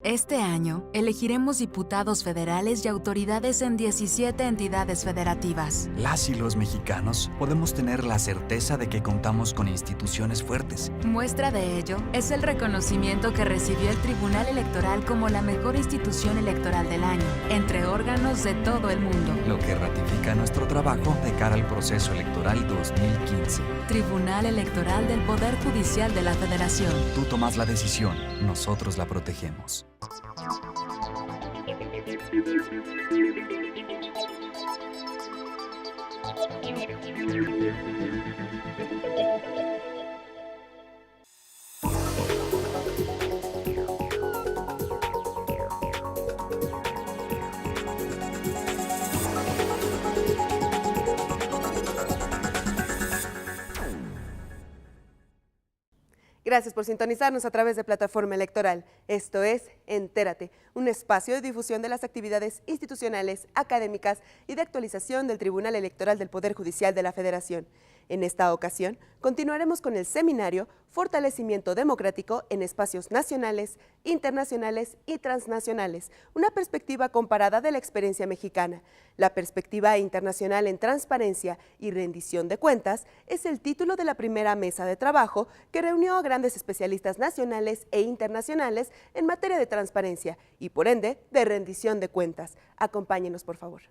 Este año, elegiremos diputados federales y autoridades en 17 entidades federativas. Las y los mexicanos podemos tener la certeza de que contamos con instituciones fuertes. Muestra de ello es el reconocimiento que recibió el Tribunal Electoral como la mejor institución electoral del año, entre órganos de todo el mundo. Lo que ratifica nuestro trabajo de cara al proceso electoral 2015. Tribunal Electoral del Poder Judicial de la Federación. Tú tomas la decisión, nosotros la protegemos. Gracias por sintonizarnos a través de Plataforma Electoral. Esto es Entérate, un espacio de difusión de las actividades institucionales, académicas y de actualización del Tribunal Electoral del Poder Judicial de la Federación. En esta ocasión, continuaremos con el seminario Fortalecimiento Democrático en Espacios Nacionales, Internacionales y Transnacionales, una perspectiva comparada de la experiencia mexicana. La perspectiva internacional en transparencia y rendición de cuentas es el título de la primera mesa de trabajo que reunió a grandes especialistas nacionales e internacionales en materia de transparencia y, por ende, de rendición de cuentas. Acompáñenos, por favor.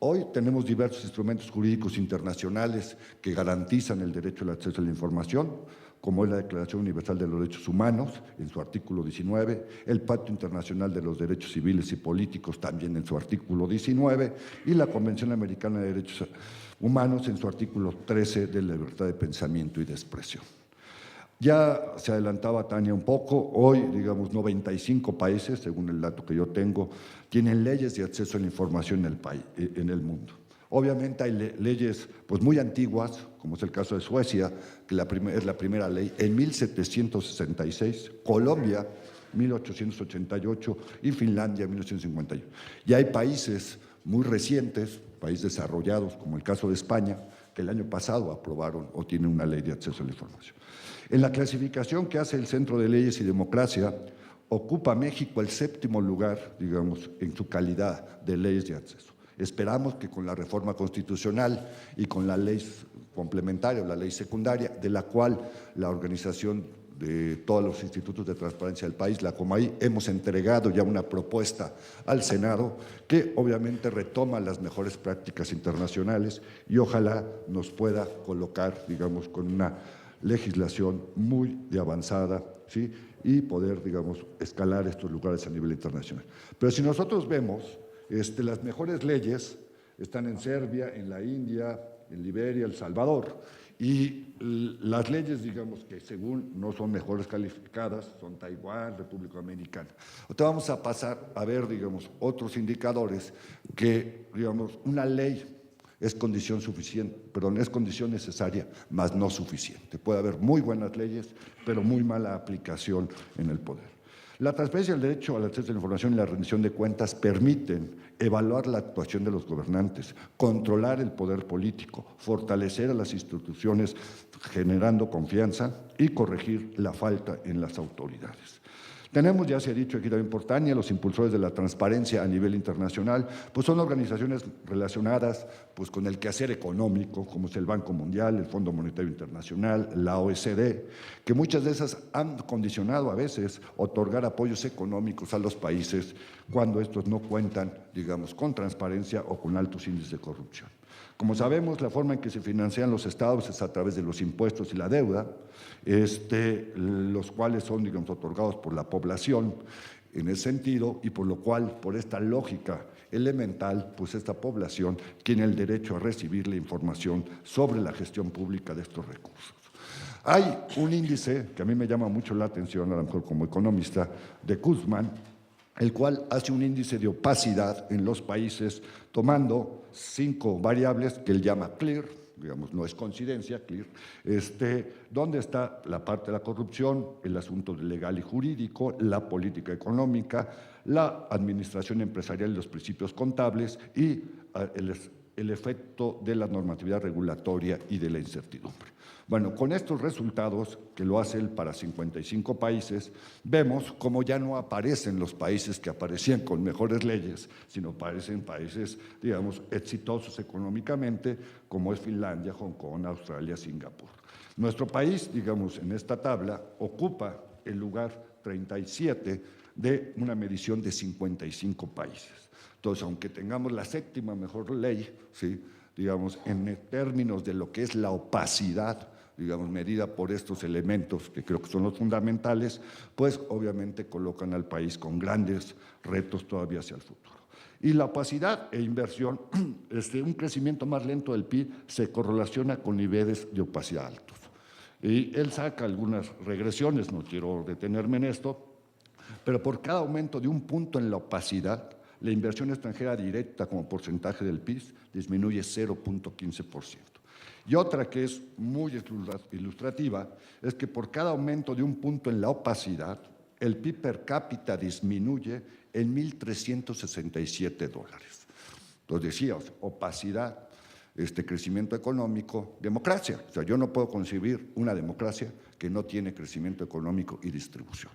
Hoy tenemos diversos instrumentos jurídicos internacionales que garantizan el derecho al acceso a la información, como es la Declaración Universal de los Derechos Humanos, en su artículo 19, el Pacto Internacional de los Derechos Civiles y Políticos, también en su artículo 19, y la Convención Americana de Derechos Humanos, en su artículo 13, de la libertad de pensamiento y de expresión. Ya se adelantaba Tania un poco, hoy, digamos, 95 países, según el dato que yo tengo, tienen leyes de acceso a la información en el mundo. Obviamente hay leyes pues, muy antiguas, como es el caso de Suecia, que es la primera ley, en 1766, Colombia, 1888 y Finlandia, 1951. Y hay países muy recientes, países desarrollados, como el caso de España, que el año pasado aprobaron o tienen una ley de acceso a la información. En la clasificación que hace el Centro de Leyes y Democracia, ocupa México el 7º lugar, digamos, en su calidad de leyes de acceso. Esperamos que con la reforma constitucional y con la ley complementaria o la ley secundaria, de la cual la organización de todos los institutos de transparencia del país, la COMAI, hemos entregado ya una propuesta al Senado que obviamente retoma las mejores prácticas internacionales y ojalá nos pueda colocar, digamos, con una legislación muy avanzada, ¿sí? Y poder, digamos, escalar estos lugares a nivel internacional. Pero si nosotros vemos, las mejores leyes están en Serbia, en la India, en Liberia, El Salvador, y las leyes, digamos, que según no son mejores calificadas, son Taiwán, República Dominicana. Ahora vamos a pasar a ver, digamos, otros indicadores que, digamos, una ley es condición suficiente, perdón, es condición necesaria, mas no suficiente. Puede haber muy buenas leyes, pero muy mala aplicación en el poder. La transparencia y el derecho al acceso a la información y la rendición de cuentas permiten evaluar la actuación de los gobernantes, controlar el poder político, fortalecer a las instituciones generando confianza y corregir la falta en las autoridades. Tenemos, ya se ha dicho aquí también por Tania, los impulsores de la transparencia a nivel internacional, pues son organizaciones relacionadas pues, con el quehacer económico, como es el Banco Mundial, el Fondo Monetario Internacional, la OECD, que muchas de esas han condicionado a veces otorgar apoyos económicos a los países cuando estos no cuentan, digamos, con transparencia o con altos índices de corrupción. Como sabemos, la forma en que se financian los estados es a través de los impuestos y la deuda, los cuales son, digamos, otorgados por la población en ese sentido, y por lo cual, por esta lógica elemental, pues esta población tiene el derecho a recibir la información sobre la gestión pública de estos recursos. Hay un índice que a mí me llama mucho la atención, a lo mejor como economista, de Kuzman, el cual hace un índice de opacidad en los países tomando 5 variables que él llama CLEAR, digamos, no es coincidencia, clear, dónde está la parte de la corrupción, el asunto legal y jurídico, la política económica, la administración empresarial y los principios contables y el efecto de la normatividad regulatoria y de la incertidumbre. Bueno, con estos resultados, que lo hace él para 55 países, vemos cómo ya no aparecen los países que aparecían con mejores leyes, sino aparecen países, digamos, exitosos económicamente, como es Finlandia, Hong Kong, Australia, Singapur. Nuestro país, digamos, en esta tabla, ocupa el lugar 37 de una medición de 55 países. Entonces, aunque tengamos la séptima mejor ley, ¿sí?, digamos, en términos de lo que es la opacidad, digamos, medida por estos elementos que creo que son los fundamentales, pues obviamente colocan al país con grandes retos todavía hacia el futuro. Y la opacidad e inversión, un crecimiento más lento del PIB se correlaciona con niveles de opacidad altos. Y él saca algunas regresiones, no quiero detenerme en esto, pero por cada aumento de un punto en la opacidad, la inversión extranjera directa como porcentaje del PIB disminuye 0.15%. Y otra que es muy ilustrativa es que por cada aumento de un punto en la opacidad, el PIB per cápita disminuye en $1,367. Entonces decíamos, opacidad, crecimiento económico, democracia. O sea, yo no puedo concebir una democracia que no tiene crecimiento económico y distribución.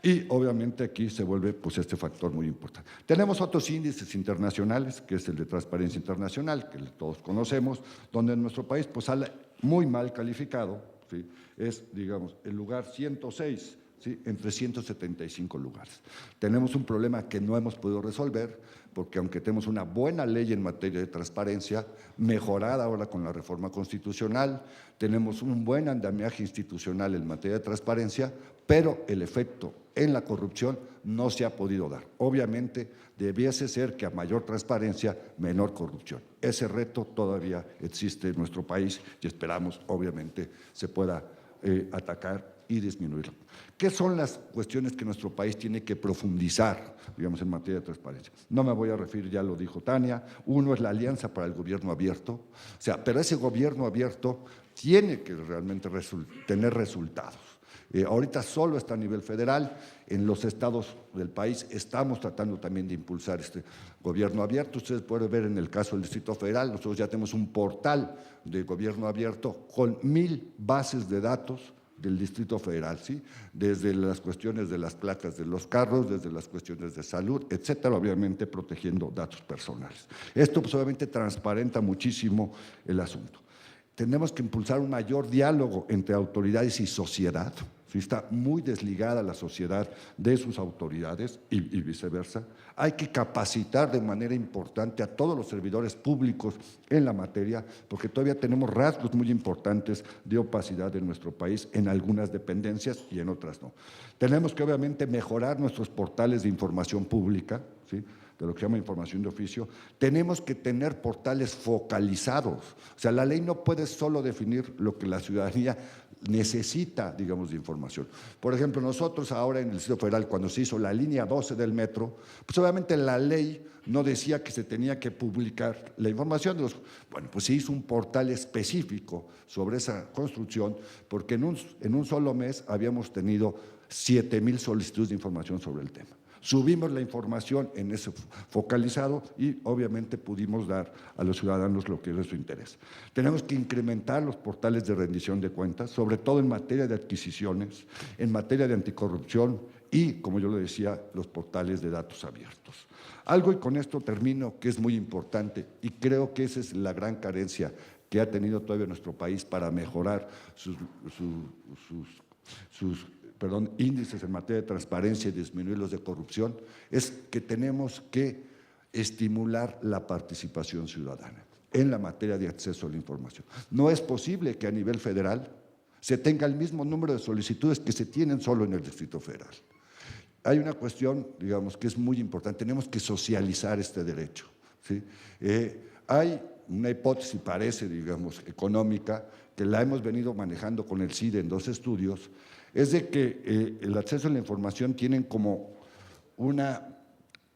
Y obviamente aquí se vuelve pues, este factor muy importante. Tenemos otros índices internacionales, que es el de Transparencia Internacional, que todos conocemos, donde en nuestro país pues, sale muy mal calificado, ¿sí? Es, digamos, el lugar 106, ¿sí?, entre 175 lugares. Tenemos un problema que no hemos podido resolver, porque aunque tenemos una buena ley en materia de transparencia, mejorada ahora con la reforma constitucional, tenemos un buen andamiaje institucional en materia de transparencia, pero el efecto en la corrupción no se ha podido dar. Obviamente, debiese ser que a mayor transparencia, menor corrupción. Ese reto todavía existe en nuestro país y esperamos, obviamente, se pueda atacar y disminuirlo. ¿Qué son las cuestiones que nuestro país tiene que profundizar, digamos, en materia de transparencia? No me voy a referir, ya lo dijo Tania, uno es la Alianza para el Gobierno Abierto, o sea, pero ese gobierno abierto tiene que realmente tener resultados. Ahorita solo está a nivel federal, en los estados del país estamos tratando también de impulsar este gobierno abierto. Ustedes pueden ver en el caso del Distrito Federal, nosotros ya tenemos un portal de gobierno abierto con 1,000 bases de datos del Distrito Federal, ¿sí?, desde las cuestiones de las placas de los carros, desde las cuestiones de salud, etcétera, obviamente protegiendo datos personales. Esto pues, obviamente transparenta muchísimo el asunto. Tenemos que impulsar un mayor diálogo entre autoridades y sociedad. ¿Sí? Está muy desligada la sociedad de sus autoridades y viceversa. Hay que capacitar de manera importante a todos los servidores públicos en la materia, porque todavía tenemos rasgos muy importantes de opacidad en nuestro país, en algunas dependencias y en otras no. Tenemos que obviamente mejorar nuestros portales de información pública, ¿sí?, de lo que se llama información de oficio. Tenemos que tener portales focalizados. O sea, la ley no puede solo definir lo que la ciudadanía necesita, digamos, de información. Por ejemplo, nosotros ahora en el Distrito Federal, cuando se hizo la línea 12 del metro, pues obviamente la ley no decía que se tenía que publicar la información de los… Bueno, pues se hizo un portal específico sobre esa construcción, porque en un solo mes habíamos tenido 7,000 solicitudes de información sobre el tema. Subimos la información en ese focalizado y obviamente pudimos dar a los ciudadanos lo que es de su interés. Tenemos que incrementar los portales de rendición de cuentas, sobre todo en materia de adquisiciones, en materia de anticorrupción y, como yo le decía, los portales de datos abiertos. Algo, y con esto termino, que es muy importante y creo que esa es la gran carencia que ha tenido todavía nuestro país para mejorar sus índices en materia de transparencia y disminuir los de corrupción, es que tenemos que estimular la participación ciudadana en la materia de acceso a la información. No es posible que a nivel federal se tenga el mismo número de solicitudes que se tienen solo en el Distrito Federal. Hay una cuestión, digamos, que es muy importante, tenemos que socializar este derecho, ¿sí? Hay una hipótesis, parece, digamos, económica, que la hemos venido manejando con el CIDE en 2 estudios, es de que el acceso a la información tienen como una,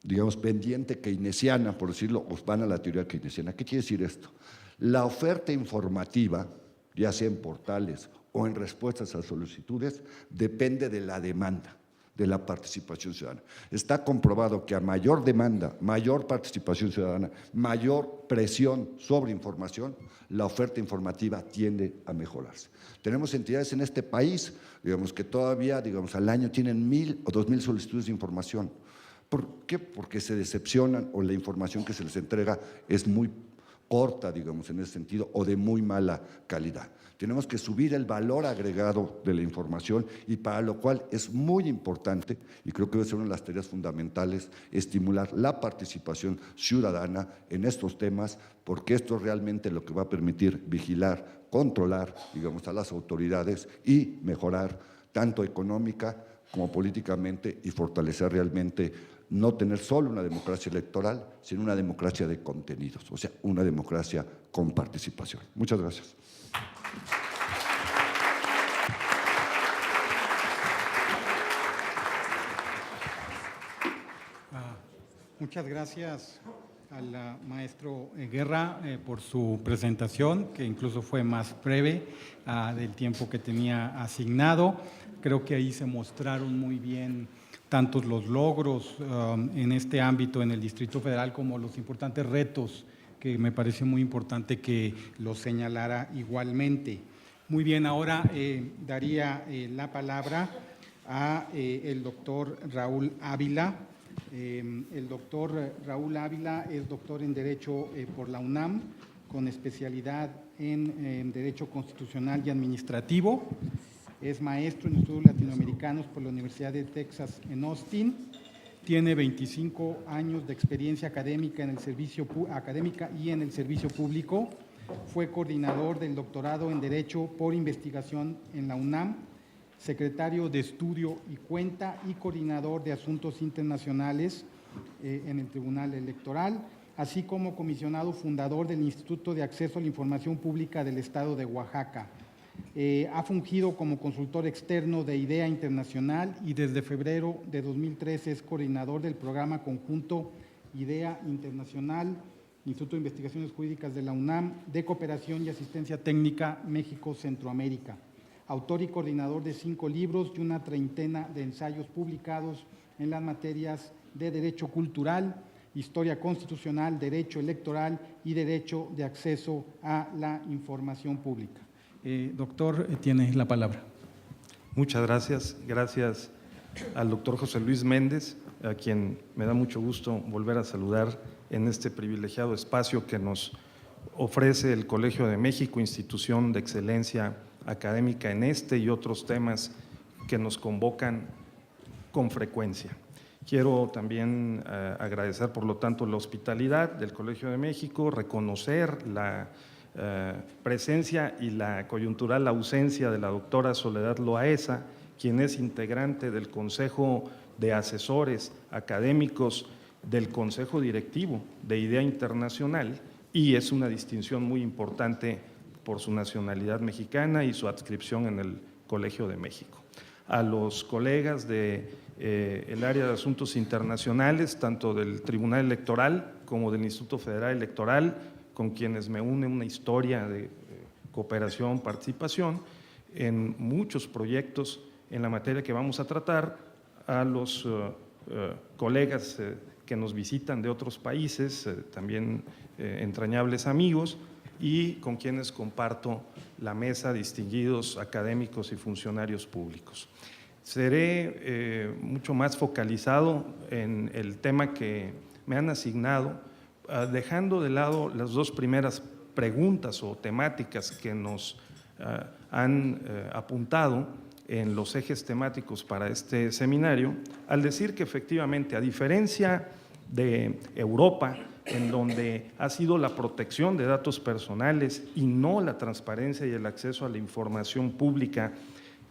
digamos, pendiente keynesiana, por decirlo, os van a la teoría keynesiana. ¿Qué quiere decir esto? La oferta informativa, ya sea en portales o en respuestas a solicitudes, depende de la demanda, de la participación ciudadana. Está comprobado que a mayor demanda, mayor participación ciudadana, mayor presión sobre información, la oferta informativa tiende a mejorarse. Tenemos entidades en este país, digamos, que todavía, digamos, al año tienen 1,000 o 2,000 solicitudes de información. ¿Por qué? Porque se decepcionan o la información que se les entrega es muy corta, digamos, en ese sentido, o de muy mala calidad. Tenemos que subir el valor agregado de la información y para lo cual es muy importante, y creo que debe ser una de las tareas fundamentales, estimular la participación ciudadana en estos temas, porque esto es realmente lo que va a permitir vigilar, controlar, digamos, a las autoridades y mejorar tanto económica como políticamente y fortalecer realmente no tener solo una democracia electoral, sino una democracia de contenidos, o sea, una democracia con participación. Muchas gracias. Muchas gracias al maestro Guerra por su presentación, que incluso fue más breve del tiempo que tenía asignado. Creo que ahí se mostraron muy bien tantos los logros en este ámbito en el Distrito Federal como los importantes retos, que me parece muy importante que los señalara igualmente. Muy bien, ahora daría la palabra a el doctor Raúl Ávila. El doctor Raúl Ávila es doctor en Derecho por la UNAM, con especialidad en Derecho Constitucional y Administrativo. Es maestro en estudios latinoamericanos por la Universidad de Texas en Austin. Tiene 25 años de experiencia académica y en el servicio público. Fue coordinador del doctorado en Derecho por Investigación en la UNAM, secretario de Estudio y Cuenta y coordinador de Asuntos Internacionales en el Tribunal Electoral, así como comisionado fundador del Instituto de Acceso a la Información Pública del Estado de Oaxaca. Ha fungido como consultor externo de IDEA Internacional y desde febrero de 2013 es coordinador del programa conjunto IDEA Internacional, Instituto de Investigaciones Jurídicas de la UNAM, de Cooperación y Asistencia Técnica México-Centroamérica. Autor y coordinador de 5 libros y una treintena de ensayos publicados en las materias de Derecho Cultural, Historia Constitucional, Derecho Electoral y Derecho de Acceso a la Información Pública. Doctor, tiene la palabra. Muchas gracias. Gracias al doctor José Luis Méndez, a quien me da mucho gusto volver a saludar en este privilegiado espacio que nos ofrece el Colegio de México, institución de excelencia académica en este y otros temas que nos convocan con frecuencia. Quiero también agradecer, por lo tanto, la hospitalidad del Colegio de México, reconocer la presencia y la coyuntural ausencia de la doctora Soledad Loaesa, quien es integrante del Consejo de Asesores Académicos del Consejo Directivo de IDEA Internacional, y es una distinción muy importante por su nacionalidad mexicana y su adscripción en el Colegio de México. A los colegas del área de Asuntos Internacionales, tanto del Tribunal Electoral como del Instituto Federal Electoral, con quienes me une una historia de cooperación, participación en muchos proyectos en la materia que vamos a tratar, a los colegas que nos visitan de otros países, también entrañables amigos, y con quienes comparto la mesa, distinguidos académicos y funcionarios públicos. Seré mucho más focalizado en el tema que me han asignado, dejando de lado las 2 primeras preguntas o temáticas que nos han apuntado en los ejes temáticos para este seminario, al decir que efectivamente, a diferencia de Europa, en donde ha sido la protección de datos personales y no la transparencia y el acceso a la información pública,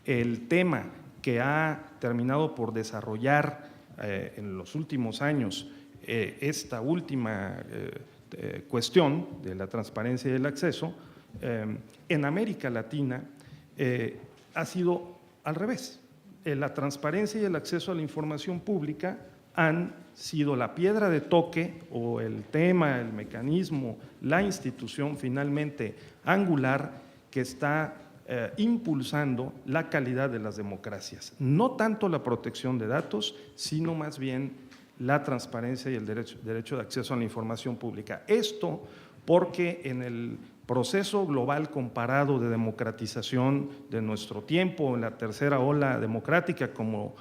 el tema que ha terminado por desarrollar en los últimos años esta última cuestión de la transparencia y el acceso, en América Latina ha sido al revés. La transparencia y el acceso a la información pública han sido la piedra de toque o el tema, el mecanismo, la institución finalmente angular que está impulsando la calidad de las democracias. No tanto la protección de datos, sino más bien la transparencia y el derecho de acceso a la información pública. Esto porque en el proceso global comparado de democratización de nuestro tiempo, en la tercera ola democrática, como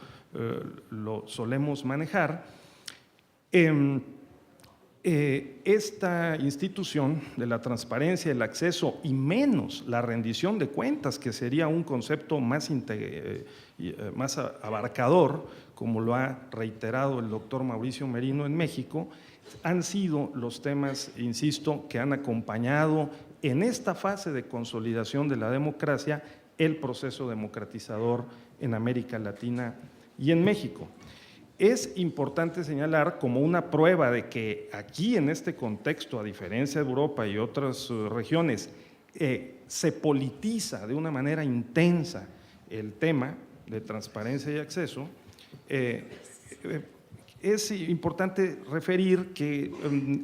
lo solemos manejar, esta institución de la transparencia, el acceso y menos la rendición de cuentas, que sería un concepto más abarcador, como lo ha reiterado el doctor Mauricio Merino en México, han sido los temas, insisto, que han acompañado en esta fase de consolidación de la democracia el proceso democratizador en América Latina y en México. Es importante señalar como una prueba de que aquí en este contexto, a diferencia de Europa y otras regiones, se politiza de una manera intensa el tema de transparencia y acceso. Es importante referir que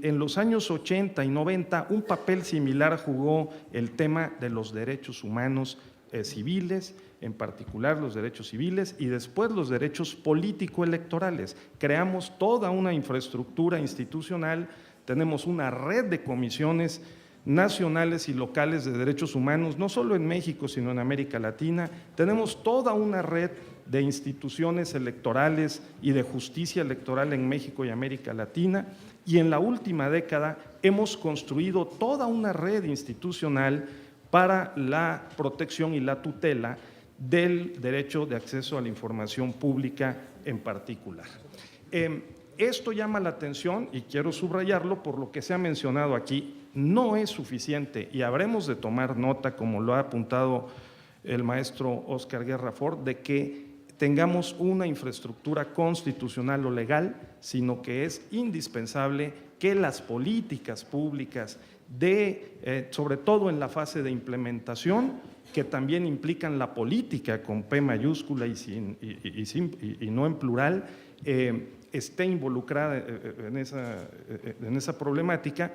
en los años 80 y 90 un papel similar jugó el tema de los derechos humanos civiles, en particular los derechos civiles y después los derechos político-electorales. Creamos toda una infraestructura institucional, tenemos una red de comisiones nacionales y locales de derechos humanos, no solo en México, sino en América Latina. Tenemos toda una red de instituciones electorales y de justicia electoral en México y América Latina, y en la última década hemos construido toda una red institucional para la protección y la tutela del derecho de acceso a la información pública en particular. Esto llama la atención y quiero subrayarlo por lo que se ha mencionado aquí. No es suficiente y habremos de tomar nota, como lo ha apuntado el maestro Óscar Guerra Ford, de que tengamos una infraestructura constitucional o legal, sino que es indispensable que las políticas públicas, sobre todo en la fase de implementación, que también implican la política con P mayúscula y no en plural, esté involucrada en esa problemática,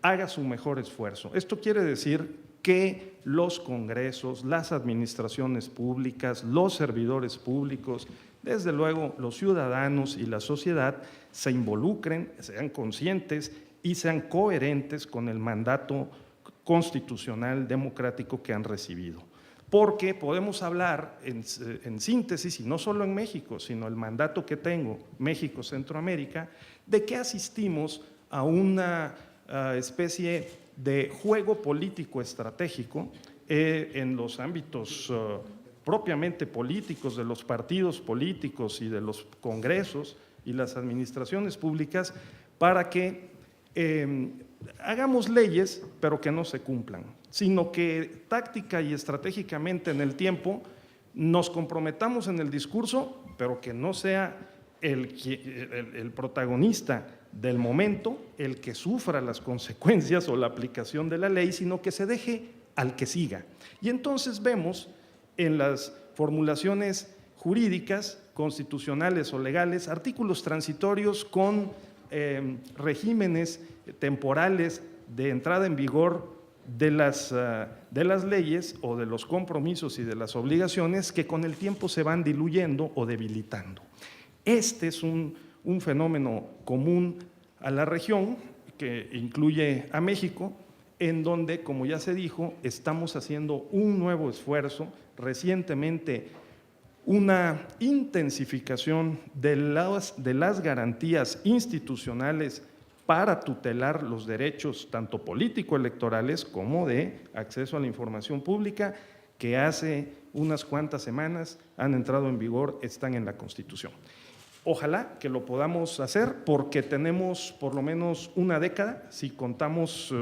haga su mejor esfuerzo. Esto quiere decir que los congresos, las administraciones públicas, los servidores públicos, desde luego los ciudadanos y la sociedad se involucren, sean conscientes y sean coherentes con el mandato constitucional democrático que han recibido. Porque podemos hablar en síntesis, y no solo en México, sino el mandato que tengo, México-Centroamérica, de que asistimos a una especie de juego político estratégico en los ámbitos propiamente políticos de los partidos políticos y de los congresos y las administraciones públicas para que hagamos leyes, pero que no se cumplan, sino que táctica y estratégicamente en el tiempo nos comprometamos en el discurso, pero que no sea el protagonista del momento el que sufra las consecuencias o la aplicación de la ley, sino que se deje al que siga. Y entonces vemos en las formulaciones jurídicas, constitucionales o legales, artículos transitorios con regímenes temporales de entrada en vigor de las leyes o de los compromisos y de las obligaciones que con el tiempo se van diluyendo o debilitando. Este es un fenómeno común a la región que incluye a México, en donde, como ya se dijo, estamos haciendo un nuevo esfuerzo, recientemente una intensificación de las garantías institucionales para tutelar los derechos tanto político-electorales como de acceso a la información pública, que hace unas cuantas semanas han entrado en vigor, están en la Constitución. Ojalá que lo podamos hacer porque tenemos por lo menos una década, si contamos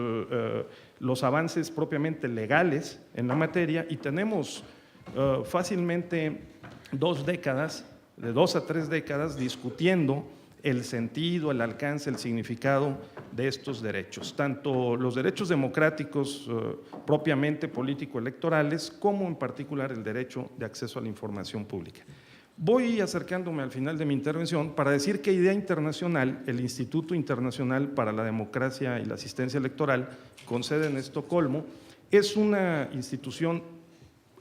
los avances propiamente legales en la materia, y tenemos fácilmente 2 décadas, de 2 a 3 décadas, discutiendo el sentido, el alcance, el significado de estos derechos, tanto los derechos democráticos propiamente político-electorales, como en particular el derecho de acceso a la información pública. Voy acercándome al final de mi intervención para decir que IDEA Internacional, el Instituto Internacional para la Democracia y la Asistencia Electoral, con sede en Estocolmo, es una institución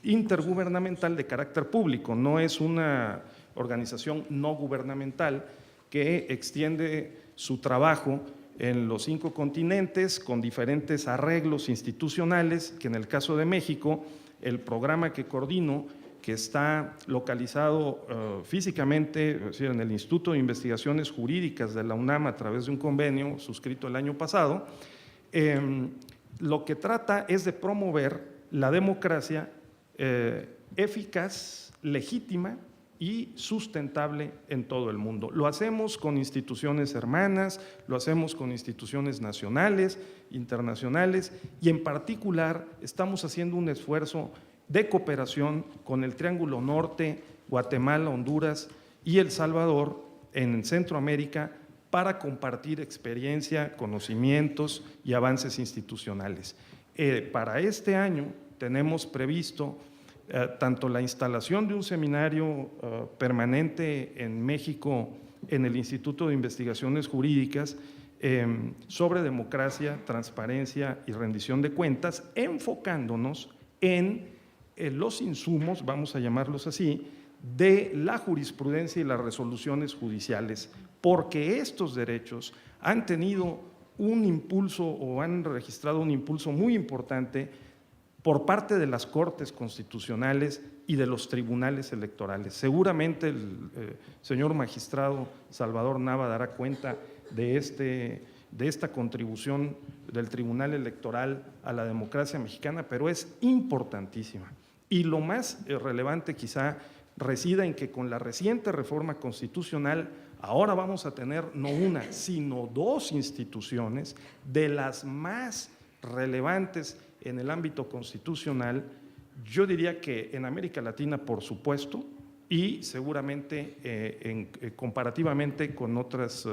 intergubernamental de carácter público, no es una organización no gubernamental que extiende su trabajo en los 5 continentes con diferentes arreglos institucionales, que en el caso de México, el programa que coordino, que está localizado físicamente, es decir, en el Instituto de Investigaciones Jurídicas de la UNAM a través de un convenio suscrito el año pasado, lo que trata es de promover la democracia eficaz, legítima y sustentable en todo el mundo. Lo hacemos con instituciones hermanas, lo hacemos con instituciones nacionales, internacionales, y en particular estamos haciendo un esfuerzo de cooperación con el Triángulo Norte, Guatemala, Honduras y El Salvador en Centroamérica para compartir experiencia, conocimientos y avances institucionales. Para este año tenemos previsto tanto la instalación de un seminario permanente en México en el Instituto de Investigaciones Jurídicas sobre democracia, transparencia y rendición de cuentas, enfocándonos en los insumos, vamos a llamarlos así, de la jurisprudencia y las resoluciones judiciales, porque estos derechos han tenido un impulso o han registrado un impulso muy importante por parte de las Cortes Constitucionales y de los tribunales electorales. Seguramente el señor magistrado Salvador Nava dará cuenta de esta contribución del Tribunal Electoral a la democracia mexicana, pero es importantísima. Y lo más relevante quizá resida en que con la reciente reforma constitucional ahora vamos a tener no una, sino 2 instituciones de las más relevantes en el ámbito constitucional, yo diría que en América Latina, por supuesto, y seguramente comparativamente con otras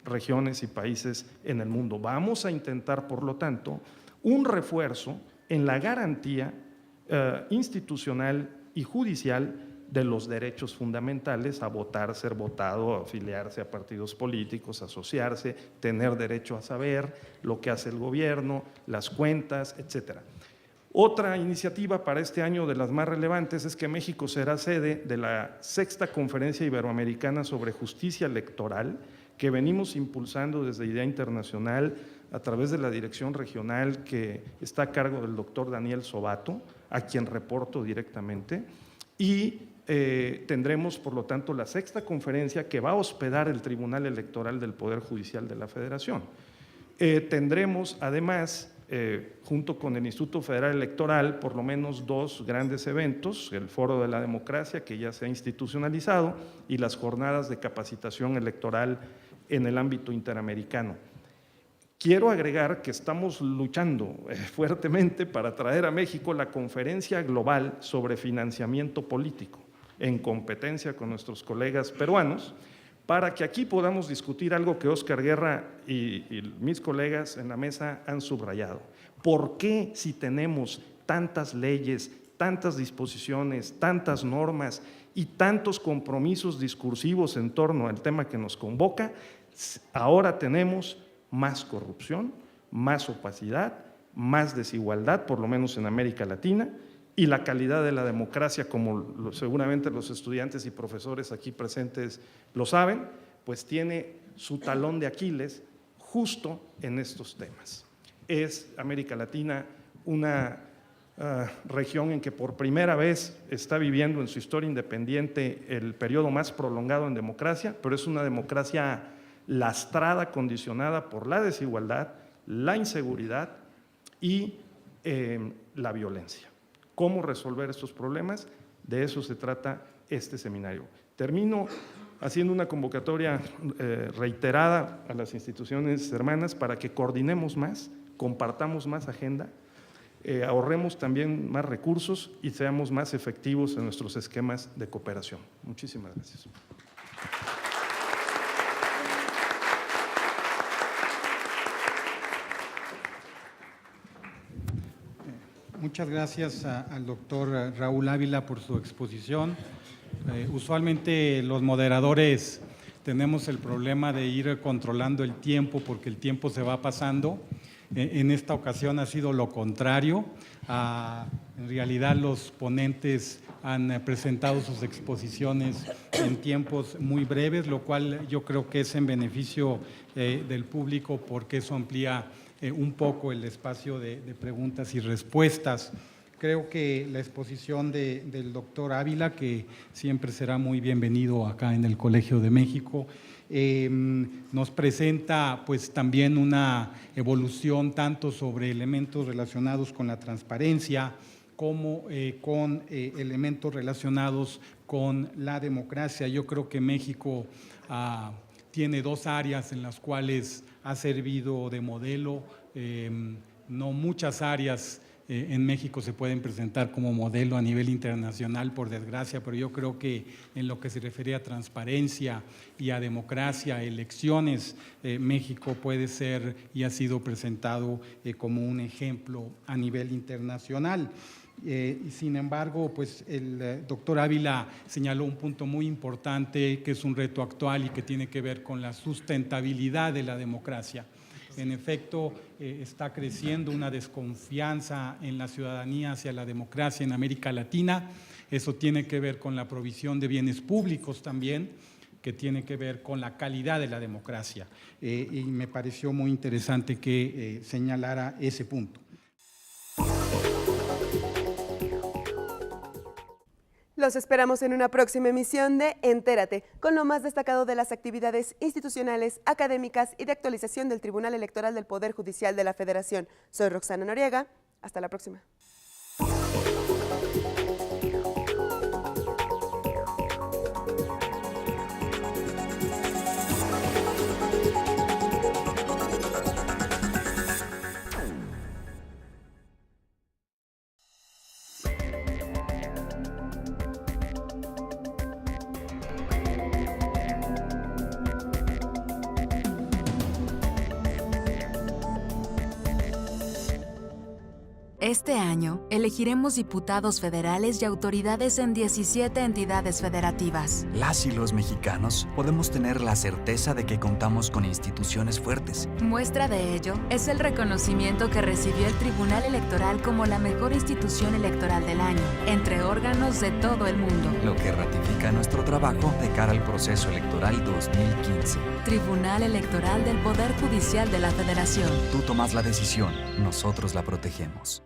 regiones y países en el mundo. Vamos a intentar, por lo tanto, un refuerzo en la garantía institucional y judicial de los derechos fundamentales a votar, ser votado, a afiliarse a partidos políticos, asociarse, tener derecho a saber lo que hace el gobierno, las cuentas, etcétera. Otra iniciativa para este año de las más relevantes es que México será sede de la 6ª Conferencia Iberoamericana sobre Justicia Electoral, que venimos impulsando desde IDEA Internacional a través de la dirección regional que está a cargo del doctor Daniel Sobato, a quien reporto directamente, y tendremos, por lo tanto, la 6ª conferencia que va a hospedar el Tribunal Electoral del Poder Judicial de la Federación. Tendremos, además, junto con el Instituto Federal Electoral, por lo menos 2 grandes eventos, el Foro de la Democracia, que ya se ha institucionalizado, y las jornadas de capacitación electoral en el ámbito interamericano. Quiero agregar que estamos luchando fuertemente para traer a México la Conferencia Global sobre Financiamiento Político, en competencia con nuestros colegas peruanos, para que aquí podamos discutir algo que Óscar Guerra y mis colegas en la mesa han subrayado. ¿Por qué, si tenemos tantas leyes, tantas disposiciones, tantas normas y tantos compromisos discursivos en torno al tema que nos convoca, ahora tenemos más corrupción, más opacidad, más desigualdad, por lo menos en América Latina, y la calidad de la democracia, como seguramente los estudiantes y profesores aquí presentes lo saben, pues tiene su talón de Aquiles justo en estos temas. Es América Latina una región en que por primera vez está viviendo en su historia independiente el periodo más prolongado en democracia, pero es una democracia lastrada, condicionada por la desigualdad, la inseguridad y la violencia. ¿Cómo resolver estos problemas? De eso se trata este seminario. Termino haciendo una convocatoria reiterada a las instituciones hermanas para que coordinemos más, compartamos más agenda, ahorremos también más recursos y seamos más efectivos en nuestros esquemas de cooperación. Muchísimas gracias. Muchas gracias al doctor Raúl Ávila por su exposición. Usualmente los moderadores tenemos el problema de ir controlando el tiempo porque el tiempo se va pasando. En esta ocasión ha sido lo contrario. En realidad los ponentes han presentado sus exposiciones en tiempos muy breves, lo cual yo creo que es en beneficio del público porque eso amplía un poco el espacio de preguntas y respuestas. Creo que la exposición del doctor Ávila, que siempre será muy bienvenido acá en el Colegio de México, nos presenta pues también una evolución tanto sobre elementos relacionados con la transparencia como con elementos relacionados con la democracia. Yo creo que México tiene dos áreas en las cuales ha servido de modelo. No muchas áreas en México se pueden presentar como modelo a nivel internacional, por desgracia, pero yo creo que en lo que se refiere a transparencia y a democracia, elecciones, México puede ser y ha sido presentado como un ejemplo a nivel internacional. Sin embargo, pues el doctor Ávila señaló un punto muy importante que es un reto actual y que tiene que ver con la sustentabilidad de la democracia. En efecto, está creciendo una desconfianza en la ciudadanía hacia la democracia en América Latina. Eso tiene que ver con la provisión de bienes públicos también, que tiene que ver con la calidad de la democracia. Y me pareció muy interesante que señalara ese punto. Los esperamos en una próxima emisión de Entérate, con lo más destacado de las actividades institucionales, académicas y de actualización del Tribunal Electoral del Poder Judicial de la Federación. Soy Roxana Noriega. Hasta la próxima. Este año, elegiremos diputados federales y autoridades en 17 entidades federativas. Las y los mexicanos podemos tener la certeza de que contamos con instituciones fuertes. Muestra de ello es el reconocimiento que recibió el Tribunal Electoral como la mejor institución electoral del año, entre órganos de todo el mundo. Lo que ratifica nuestro trabajo de cara al proceso electoral 2015. Tribunal Electoral del Poder Judicial de la Federación. Tú tomas la decisión, nosotros la protegemos.